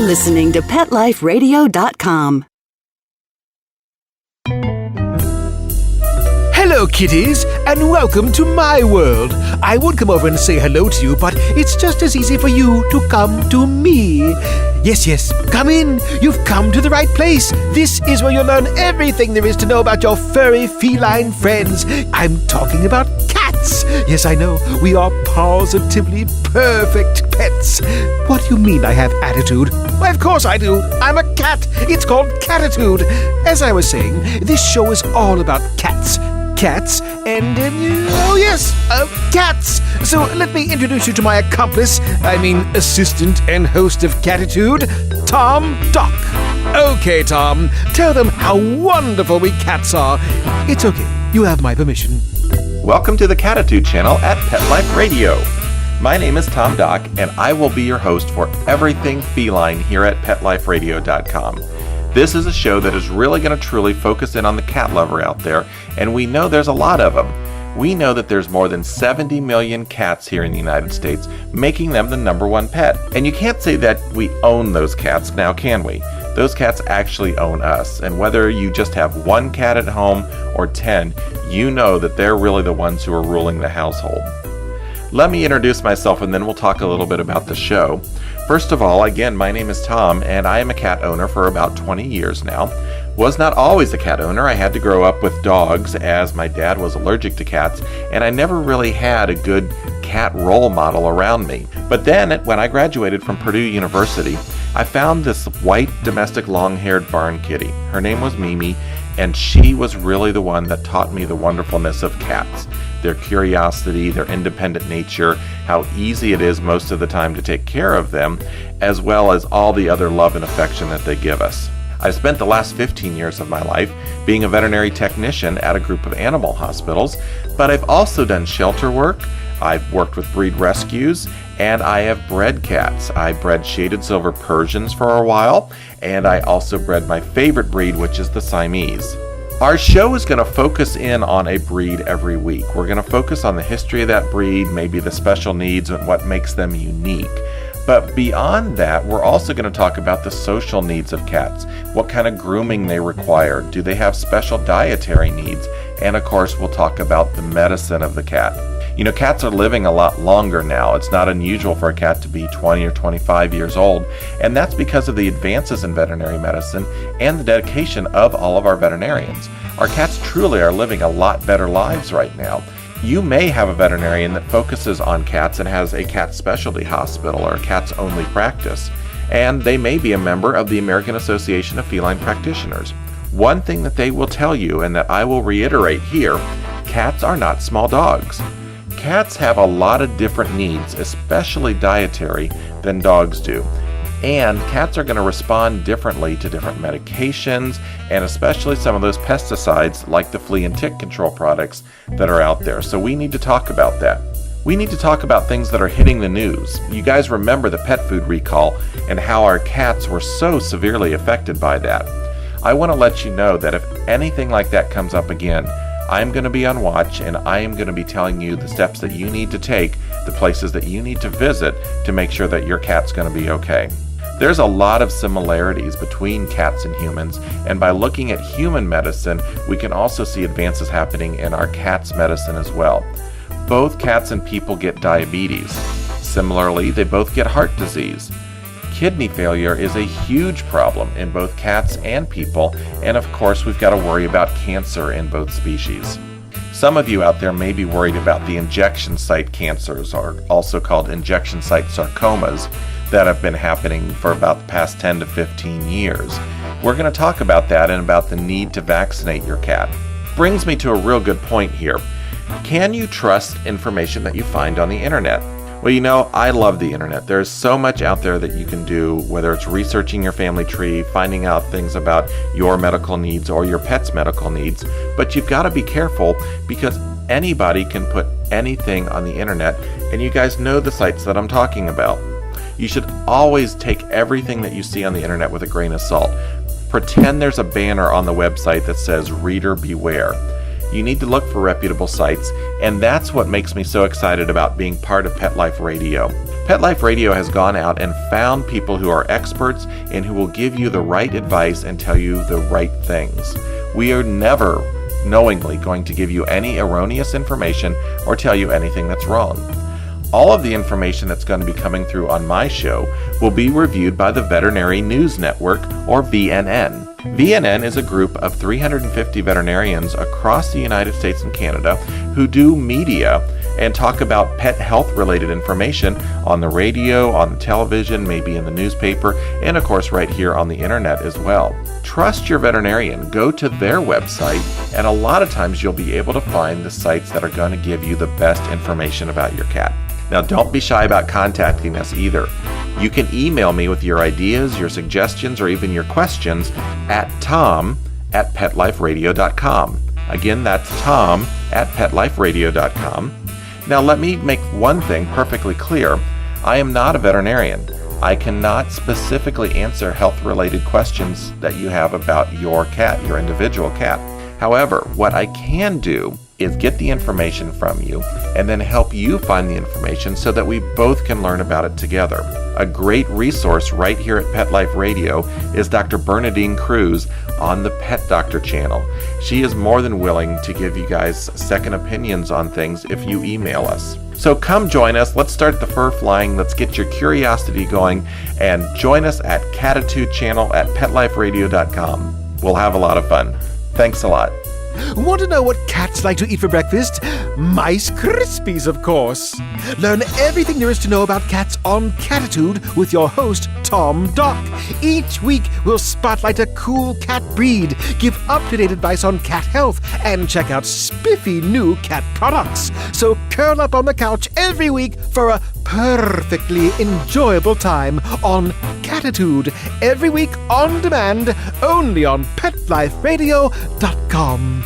listening to PetLifeRadio.com. Hello, kitties, and welcome to my world. I would come over and say hello to you, but it's just as easy for you to come to me. Yes, come in. You've come to the right place. This is where you'll learn everything there is to know about your furry feline friends. I'm talking about cats. Yes, I know, we are positively perfect pets. What do you mean I have attitude? Why, of course I do. I'm a cat. It's called Cattitude. As I was saying, this show is all about cats. Cats and, cats. So let me introduce you to my assistant and host of Cattitude, Tom Doc. Okay, Tom, tell them how wonderful we cats are. It's okay, you have my permission. Welcome to the Cattitude channel at Pet Life Radio. My name is Tom Doc, and I will be your host for everything feline here at PetLifeRadio.com. This is a show that is really going to truly focus in on the cat lover out there, and we know there's a lot of them. We know that there's more than 70 million cats here in the United States, making them the number one pet. And you can't say that we own those cats now, can we? Those cats actually own us, and whether you just have one cat at home or 10, you know that they're really the ones who are ruling the household. Let me introduce myself and then we'll talk a little bit about the show. First of all, again, my name is Tom, and I am a cat owner for about 20 years now. Was not always a cat owner. I had to grow up with dogs as my dad was allergic to cats, and I never really had a good cat role model around me. But then, when I graduated from Purdue University, I found this white domestic long-haired barn kitty. Her name was Mimi, and she was really the one that taught me the wonderfulness of cats. Their curiosity, their independent nature, how easy it is most of the time to take care of them, as well as all the other love and affection that they give us. I've spent the last 15 years of my life being a veterinary technician at a group of animal hospitals, but I've also done shelter work, I've worked with breed rescues, and I have bred cats. I bred shaded silver Persians for a while, and I also bred my favorite breed, which is the Siamese. Our show is going to focus in on a breed every week. We're going to focus on the history of that breed, maybe the special needs and what makes them unique. But beyond that, we're also going to talk about the social needs of cats, what kind of grooming they require, do they have special dietary needs, and of course we'll talk about the medicine of the cat. You know, cats are living a lot longer now. It's not unusual for a cat to be 20 or 25 years old, and that's because of the advances in veterinary medicine and the dedication of all of our veterinarians. Our cats truly are living a lot better lives right now. You may have a veterinarian that focuses on cats and has a cat specialty hospital or a cats only practice, and they may be a member of the American Association of Feline Practitioners. One thing that they will tell you, and that I will reiterate here, cats are not small dogs. Cats have a lot of different needs, especially dietary, than dogs do. And cats are going to respond differently to different medications, and especially some of those pesticides like the flea and tick control products that are out there. So we need to talk about that. We need to talk about things that are hitting the news. You guys remember the pet food recall and how our cats were so severely affected by that. I want to let you know that if anything like that comes up again, I'm going to be on watch, and I am going to be telling you the steps that you need to take, the places that you need to visit to make sure that your cat's going to be okay. There's a lot of similarities between cats and humans, and by looking at human medicine, we can also see advances happening in our cat's medicine as well. Both cats and people get diabetes. Similarly, they both get heart disease. Kidney failure is a huge problem in both cats and people, and of course we've got to worry about cancer in both species. Some of you out there may be worried about the injection site cancers, or also called injection site sarcomas, that have been happening for about the past 10 to 15 years. We're going to talk about that and about the need to vaccinate your cat. Brings me to a real good point here. Can you trust information that you find on the internet? Well, you know, I love the internet. There's so much out there that you can do, whether it's researching your family tree, finding out things about your medical needs or your pet's medical needs. But you've got to be careful, because anybody can put anything on the internet, and you guys know the sites that I'm talking about. You should always take everything that you see on the internet with a grain of salt. Pretend there's a banner on the website that says "Reader Beware." You need to look for reputable sites, and that's what makes me so excited about being part of Pet Life Radio. Pet Life Radio has gone out and found people who are experts and who will give you the right advice and tell you the right things. We are never knowingly going to give you any erroneous information or tell you anything that's wrong. All of the information that's going to be coming through on my show will be reviewed by the Veterinary News Network, or VNN. VNN is a group of 350 veterinarians across the United States and Canada who do media and talk about pet health related information on the radio, on the television, maybe in the newspaper, and of course right here on the internet as well. Trust your veterinarian. Go to their website, and a lot of times you'll be able to find the sites that are going to give you the best information about your cat. Now, don't be shy about contacting us either. You can email me with your ideas, your suggestions, or even your questions at tom@petliferadio.com. Again, that's tom@petliferadio.com. Now, let me make one thing perfectly clear. I am not a veterinarian. I cannot specifically answer health-related questions that you have about your cat, your individual cat. However, what I can do is get the information from you and then help you find the information so that we both can learn about it together. A great resource right here at Pet Life Radio is Dr. Bernadine Cruz on the Pet Doctor channel. She is more than willing to give you guys second opinions on things if you email us. So come join us. Let's start the fur flying. Let's get your curiosity going and join us at Cattitude channel at petliferadio.com. We'll have a lot of fun. Thanks a lot. Want to know what cats like to eat for breakfast? Mice Krispies, of course. Learn everything there is to know about cats on Cattitude with your host, Tom Doc. Each week, we'll spotlight a cool cat breed, give up-to-date advice on cat health, and check out spiffy new cat products. So curl up on the couch every week for a perfectly enjoyable time on Cattitude. Every week on demand, only on PetLifeRadio.com.